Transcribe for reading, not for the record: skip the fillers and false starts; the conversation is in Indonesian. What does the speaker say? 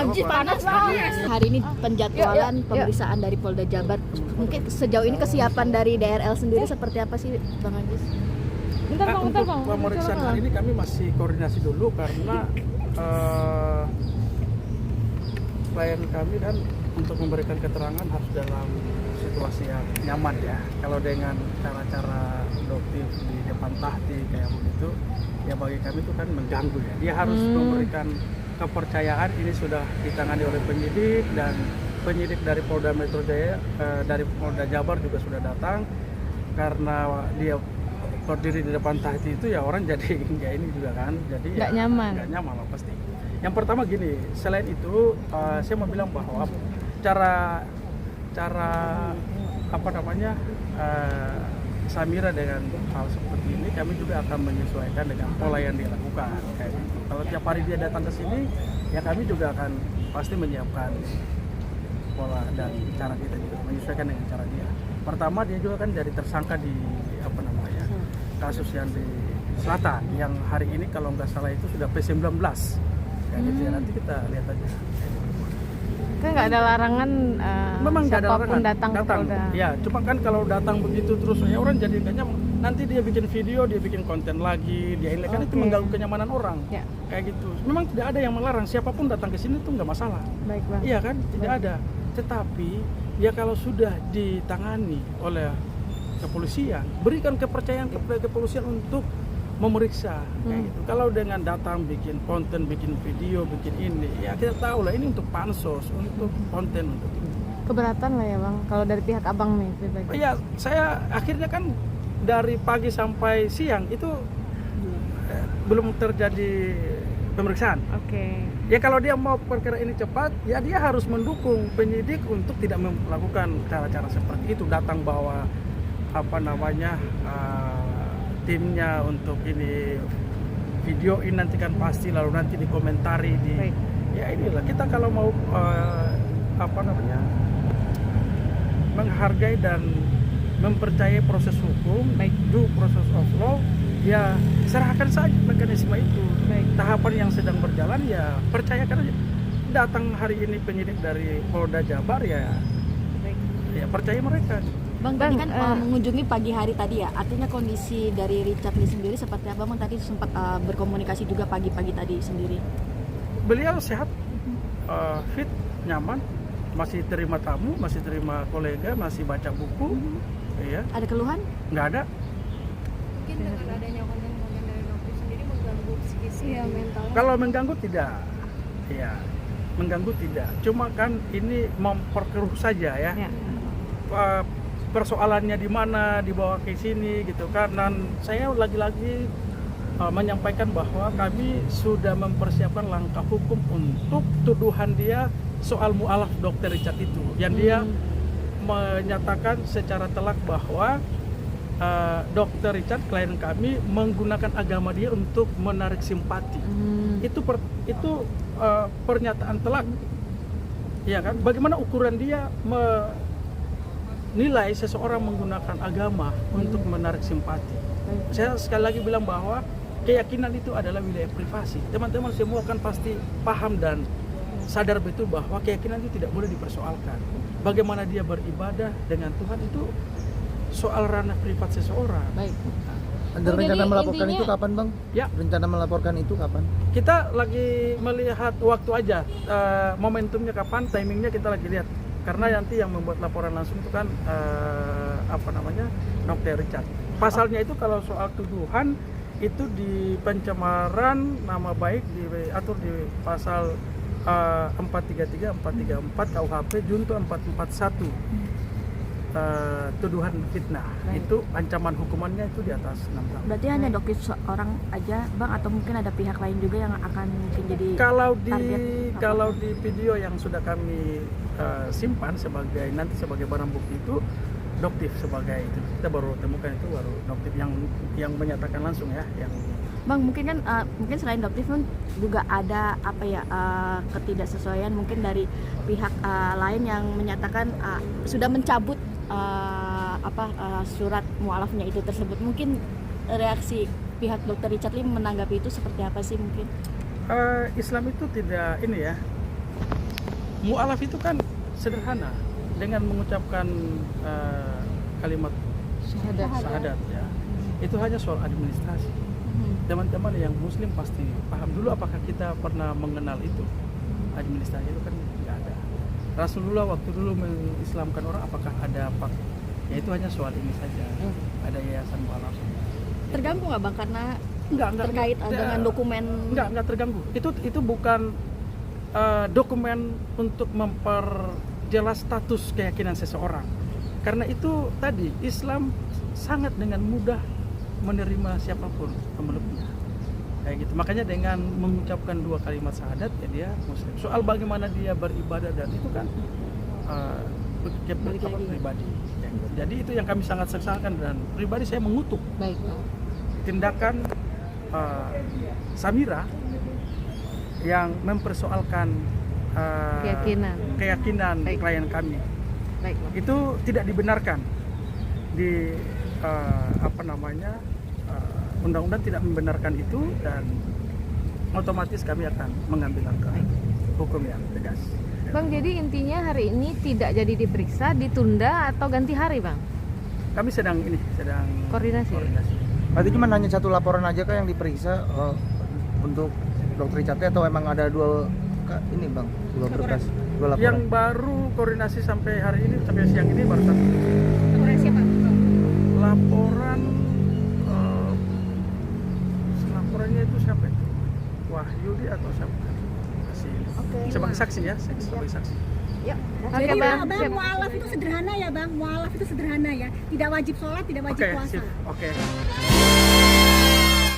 Najib panas banget. Hari ini penjadwalan pemeriksaan dari Polda Jabar. Mungkin sejauh ini kesiapan dari DRL sendiri seperti apa sih, Bang Ajis? Untuk pemeriksaan hari ini kami masih koordinasi dulu karena klien kami kan untuk memberikan keterangan harus dalam situasi yang nyaman ya. Kalau dengan cara-cara produktif di depan tahti kayak begitu, ya bagi kami itu kan mengganggu ya. Dia harus memberikan kepercayaan ini sudah ditangani oleh penyidik, dan penyidik dari Polda Metro Jaya, dari Polda Jabar juga sudah datang. Karena dia berdiri di depan tahti itu ya orang jadi nggak ini juga kan, jadi nggak ya, nyaman. nggak nyaman lah pasti. Yang pertama gini, selain itu saya mau bilang bahwa cara apa namanya Samira dengan hal seperti ini kami juga akan menyesuaikan dengan pola yang dia lakukan. Kayak gitu. Kalau tiap hari dia datang ke sini, ya kami juga akan pasti menyiapkan pola dan cara kita juga menyesuaikan dengan cara dia. Pertama dia juga kan jadi tersangka di apa namanya kasus yang di Selatan, yang hari ini kalau nggak salah itu sudah P19. Kayak gitu ya, nanti kita lihat aja. Kan nggak ada larangan Memang nggak ada siapapun larangan datang ke Polda. Ya, cuma kan kalau datang begitu terus ya orang jadi kayaknya nanti dia bikin video, dia bikin konten lagi, dia ini kan itu mengganggu kenyamanan orang. Ya. Kayak gitu. Memang tidak ada yang melarang, siapapun datang ke sini itu nggak masalah. Baik, Bang. Iya kan, tidak ada. Tetapi ya kalau sudah ditangani oleh kepolisian, berikan kepercayaan kepada kepolisian untuk memeriksa kayak gitu. Kalau dengan datang bikin konten, bikin video, bikin ini, ya kita tahu lah ini untuk pansos, untuk konten, untuk ini. Keberatan lah ya, Bang, kalau dari pihak Abang nih pribadi. Iya, saya akhirnya kan dari pagi sampai siang itu belum terjadi pemeriksaan. Oke. Ya kalau dia mau perkara ini cepat, ya dia harus mendukung penyidik untuk tidak melakukan cara-cara seperti itu, datang bawa apa namanya timnya untuk ini videoin nanti kan pasti, lalu nanti dikomentari di Baik. ya inilah kita kalau mau apa namanya menghargai dan mempercayai proses hukum, do process of law, ya serahkan saja mekanisme itu. Baik. Tahapan yang sedang berjalan ya percayakan aja. Datang hari ini penyidik dari Polda Jabar ya, Baik. ya percaya mereka. Bang, tadi kan mengunjungi pagi hari tadi ya, artinya kondisi dari Richard Lee sendiri seperti apa? Bang tadi sempat berkomunikasi juga pagi-pagi tadi sendiri. Beliau sehat, fit, nyaman, masih terima tamu, masih terima kolega, masih baca buku, ya. Ada keluhan? Nggak ada. Mungkin dengan adanya konten-konten dari dokter sendiri mengganggu psikis ya mental. Kalau mengganggu tidak, ya mengganggu tidak. Cuma kan ini memperkeruh saja ya. Persoalannya di mana dibawa ke sini gitu kan. Dan saya lagi-lagi menyampaikan bahwa kami sudah mempersiapkan langkah hukum untuk tuduhan dia soal mu'alaf Dr. Richard itu, yang dia menyatakan secara telak bahwa Dr. Richard klien kami menggunakan agama dia untuk menarik simpati. Itu pernyataan telak, ya kan? Bagaimana ukuran dia nilai seseorang menggunakan agama untuk menarik simpati. Saya sekali lagi bilang bahwa keyakinan itu adalah wilayah privasi. Teman-teman semua kan pasti paham dan sadar betul bahwa keyakinan itu tidak boleh dipersoalkan. Bagaimana dia beribadah dengan Tuhan itu soal ranah privat seseorang. Baik. Ada rencana melaporkan itu kapan, Bang? Ya. Rencana melaporkan itu kapan? Kita lagi melihat waktu aja, momentumnya kapan, timingnya kita lagi lihat. Karena nanti yang membuat laporan langsung itu kan apa namanya, Dr. Richard. Pasalnya itu kalau soal tuduhan itu di pencemaran nama baik diatur di pasal 433, 434 KUHP junto 441 tuduhan fitnah. Baik. Itu ancaman hukumannya itu di atas 6 tahun. Berarti hanya dokter seorang aja, Bang, atau mungkin ada pihak lain juga yang akan mungkin jadi Kalau di video yang sudah kami simpan sebagai barang bukti itu Doktif sebagai itu, kita baru temukan itu baru Doktif yang menyatakan langsung ya, yang Bang, mungkin kan mungkin selain Doktif pun juga ada apa ya ketidaksesuaian mungkin dari pihak lain yang menyatakan sudah mencabut surat mualafnya itu tersebut. Mungkin reaksi pihak Dr. Richard Lee menanggapi itu seperti apa sih mungkin? Islam itu tidak ini ya, Mu'alaf itu kan sederhana dengan mengucapkan kalimat syahadat ya. Itu hanya soal administrasi. Teman-teman yang muslim pasti paham dulu, apakah kita pernah mengenal itu. Administrasi itu kan nggak ada. Rasulullah waktu dulu mengislamkan orang, apakah ada apa? Ya itu hanya soal ini saja. Ada yayasan mu'alaf. Terganggu nggak bang karena Enggak, terkait dengan dokumen? Enggak terganggu. Itu bukan dokumen untuk memperjelas status keyakinan seseorang. Karena itu tadi Islam sangat dengan mudah menerima siapapun pemeluknya. Kayak gitu. Makanya dengan mengucapkan 2 kalimat syahadat ya dia muslim. Soal bagaimana dia beribadah dan itu kan pribadi. Jadi itu yang kami sangat sesalkan, dan pribadi saya mengutuk Baik, Bang. tindakan Samira yang mempersoalkan keyakinan Baik. klien kami. Baik, Bang. Itu tidak dibenarkan di undang-undang tidak membenarkan itu, dan otomatis kami akan mengambil langkah hukum yang tegas. Bang, jadi intinya hari ini tidak jadi diperiksa, ditunda atau ganti hari, Bang? Kami sedang Koordinasi. Berarti cuma hanya 1 laporan aja kah yang diperiksa untuk Dr. Richard, atau emang ada 2 ini bang, 2 berkas, 2 laporan? Yang baru koordinasi sampai hari ini, sampai siang ini baru 1. Laporan siapa? Laporannya itu siapa itu? Wahyudi atau siapa? Sebagai saksi ya, sebagai saksi. Ya. Oke, Jadi Bang. bang, Siap. mu'alaf itu sederhana ya bang, mu'alaf itu sederhana ya, tidak wajib sholat, tidak wajib Oke, puasa. sip. Oke.